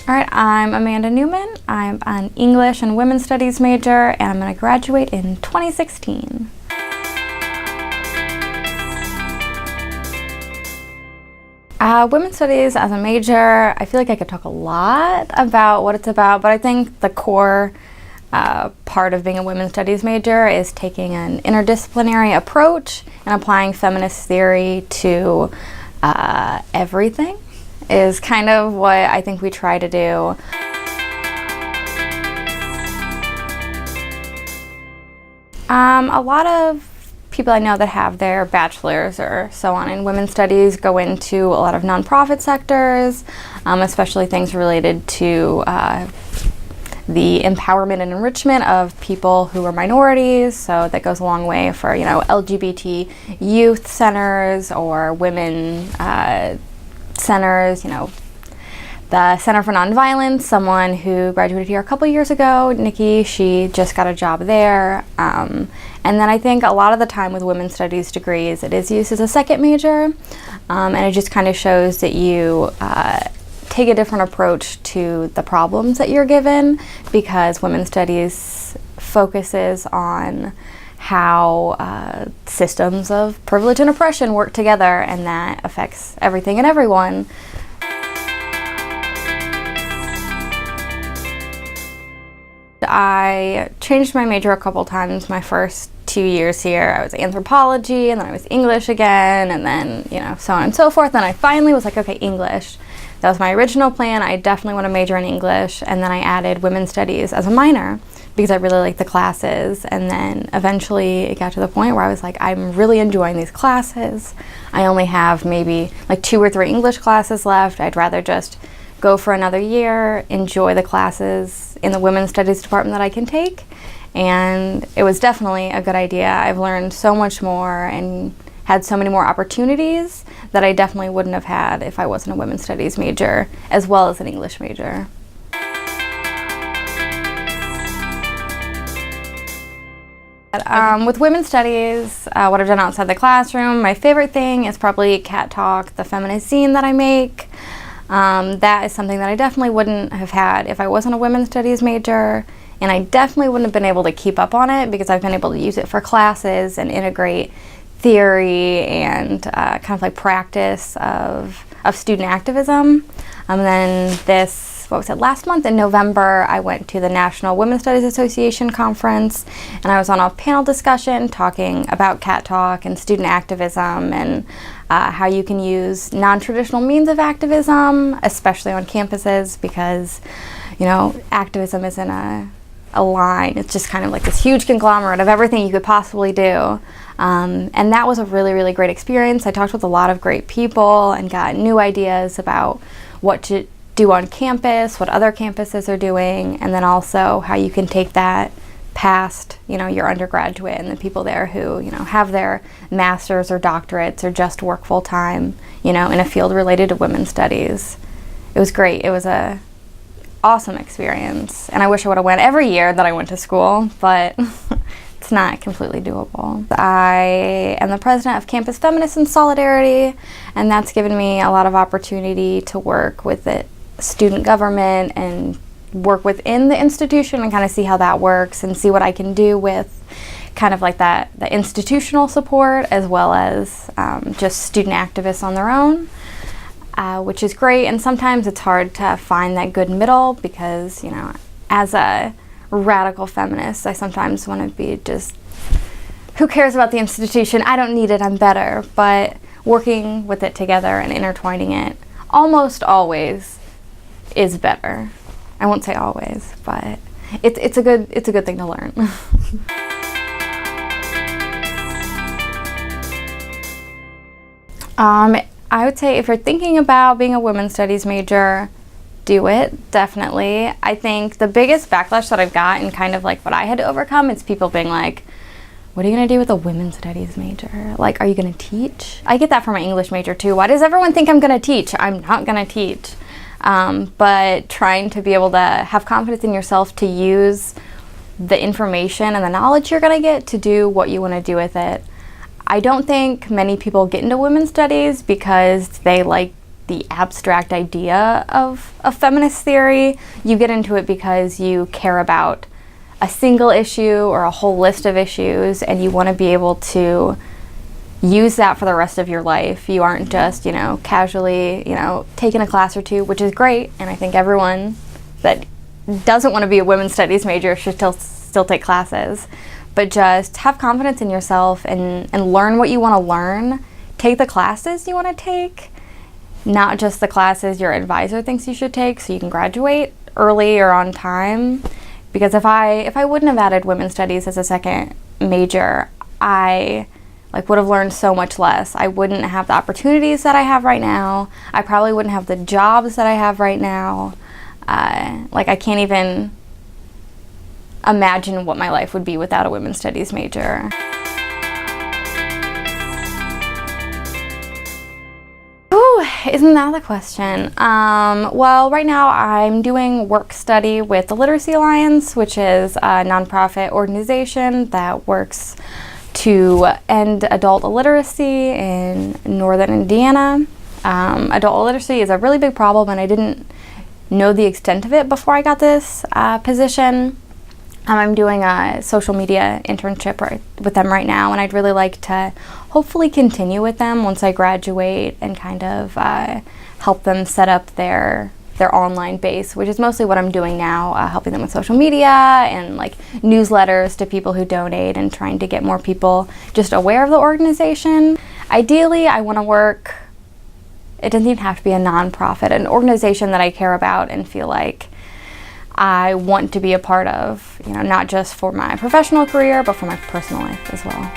All right, I'm Amanda Neumann. I'm an English and Women's Studies major, and I'm going to graduate in 2016. Women's Studies as a major, I feel like I could talk a lot about what it's about, but I think the core part of being a Women's Studies major is taking an interdisciplinary approach and applying feminist theory to everything is kind of what I think we try to do. A lot of people I know that have their bachelor's or so on in women's studies go into a lot of nonprofit sectors, especially things related to the empowerment and enrichment of people who are minorities. So that goes a long way for, LGBT youth centers or women centers, the Center for Nonviolence, someone who graduated here a couple years ago, Nikki, she just got a job there. And then I think a lot of the time with women's studies degrees, it is used as a second major, and it just kind of shows that you take a different approach to the problems that you're given, because women's studies focuses on how systems of privilege and oppression work together, and that affects everything and everyone. I changed my major a couple times my first 2 years here. I was anthropology, and then I was English again, and then, so on and so forth. And I finally was like, okay, English. That was my original plan. I definitely want to major in English, and then I added women's studies as a minor because I really liked the classes. And then eventually it got to the point where I was like, I'm really enjoying these classes. I only have maybe like 2 or 3 English classes left. I'd rather just go for another year, enjoy the classes in the women's studies department that I can take. And it was definitely a good idea. I've learned so much more and had so many more opportunities that I definitely wouldn't have had if I wasn't a women's studies major as well as an English major. With women's studies, what I've done outside the classroom, my favorite thing is probably Cat Talk, the feminist zine that I make. That is something that I definitely wouldn't have had if I wasn't a women's studies major, and I definitely wouldn't have been able to keep up on it because I've been able to use it for classes and integrate theory and kind of like practice of student activism. And then last month in November, I went to the National Women's Studies Association conference, and I was on a panel discussion talking about Cat Talk and student activism and how you can use non-traditional means of activism, especially on campuses, because, activism isn't a line. It's just kind of like this huge conglomerate of everything you could possibly do. And that was a really, really great experience. I talked with a lot of great people and got new ideas about what to do on campus, what other campuses are doing, and then also how you can take that past, your undergraduate and the people there who, have their masters or doctorates or just work full time, in a field related to women's studies. It was great. It was a awesome experience, and I wish I would have went every year that I went to school, but it's not completely doable. I am the president of Campus Feminists in Solidarity, and that's given me a lot of opportunity to work with the student government and work within the institution and kind of see how that works and see what I can do with kind of like the institutional support as well as just student activists on their own, which is great. And sometimes it's hard to find that good middle because, as a radical feminist, I sometimes want to be just, who cares about the institution? I don't need it, I'm better. But working with it together and intertwining it almost always is better. I won't say always, but it's a good thing to learn. I would say if you're thinking about being a women's studies major, do it, definitely. I think the biggest backlash that I've got and kind of like what I had to overcome is people being like, what are you going to do with a women's studies major? Like, are you going to teach? I get that from my English major too. Why does everyone think I'm going to teach? I'm not going to teach. But trying to be able to have confidence in yourself to use the information and the knowledge you're going to get to do what you want to do with it. I don't think many people get into women's studies because they like the abstract idea of a feminist theory. You get into it because you care about a single issue or a whole list of issues, and you want to be able to use that for the rest of your life. You aren't just, casually, taking a class or two, which is great, and I think everyone that doesn't want to be a women's studies major should still take classes, but just have confidence in yourself and learn what you want to learn. Take the classes you want to take, not just the classes your advisor thinks you should take so you can graduate early or on time. Because if I wouldn't have added women's studies as a second major, I would have learned so much less. I wouldn't have the opportunities that I have right now. I probably wouldn't have the jobs that I have right now. I can't even imagine what my life would be without a women's studies major. Ooh, isn't that the question? Well, right now I'm doing work study with the Literacy Alliance, which is a nonprofit organization that works to end adult illiteracy in northern Indiana. Adult illiteracy is a really big problem, and I didn't know the extent of it before I got this position. I'm doing a social media internship with them right now, and I'd really like to hopefully continue with them once I graduate and kind of help them set up their online base, which is mostly what I'm doing now, helping them with social media and newsletters to people who donate and trying to get more people just aware of the organization. Ideally, I want to work, it doesn't even have to be a nonprofit, an organization that I care about and feel like I want to be a part of, not just for my professional career, but for my personal life as well.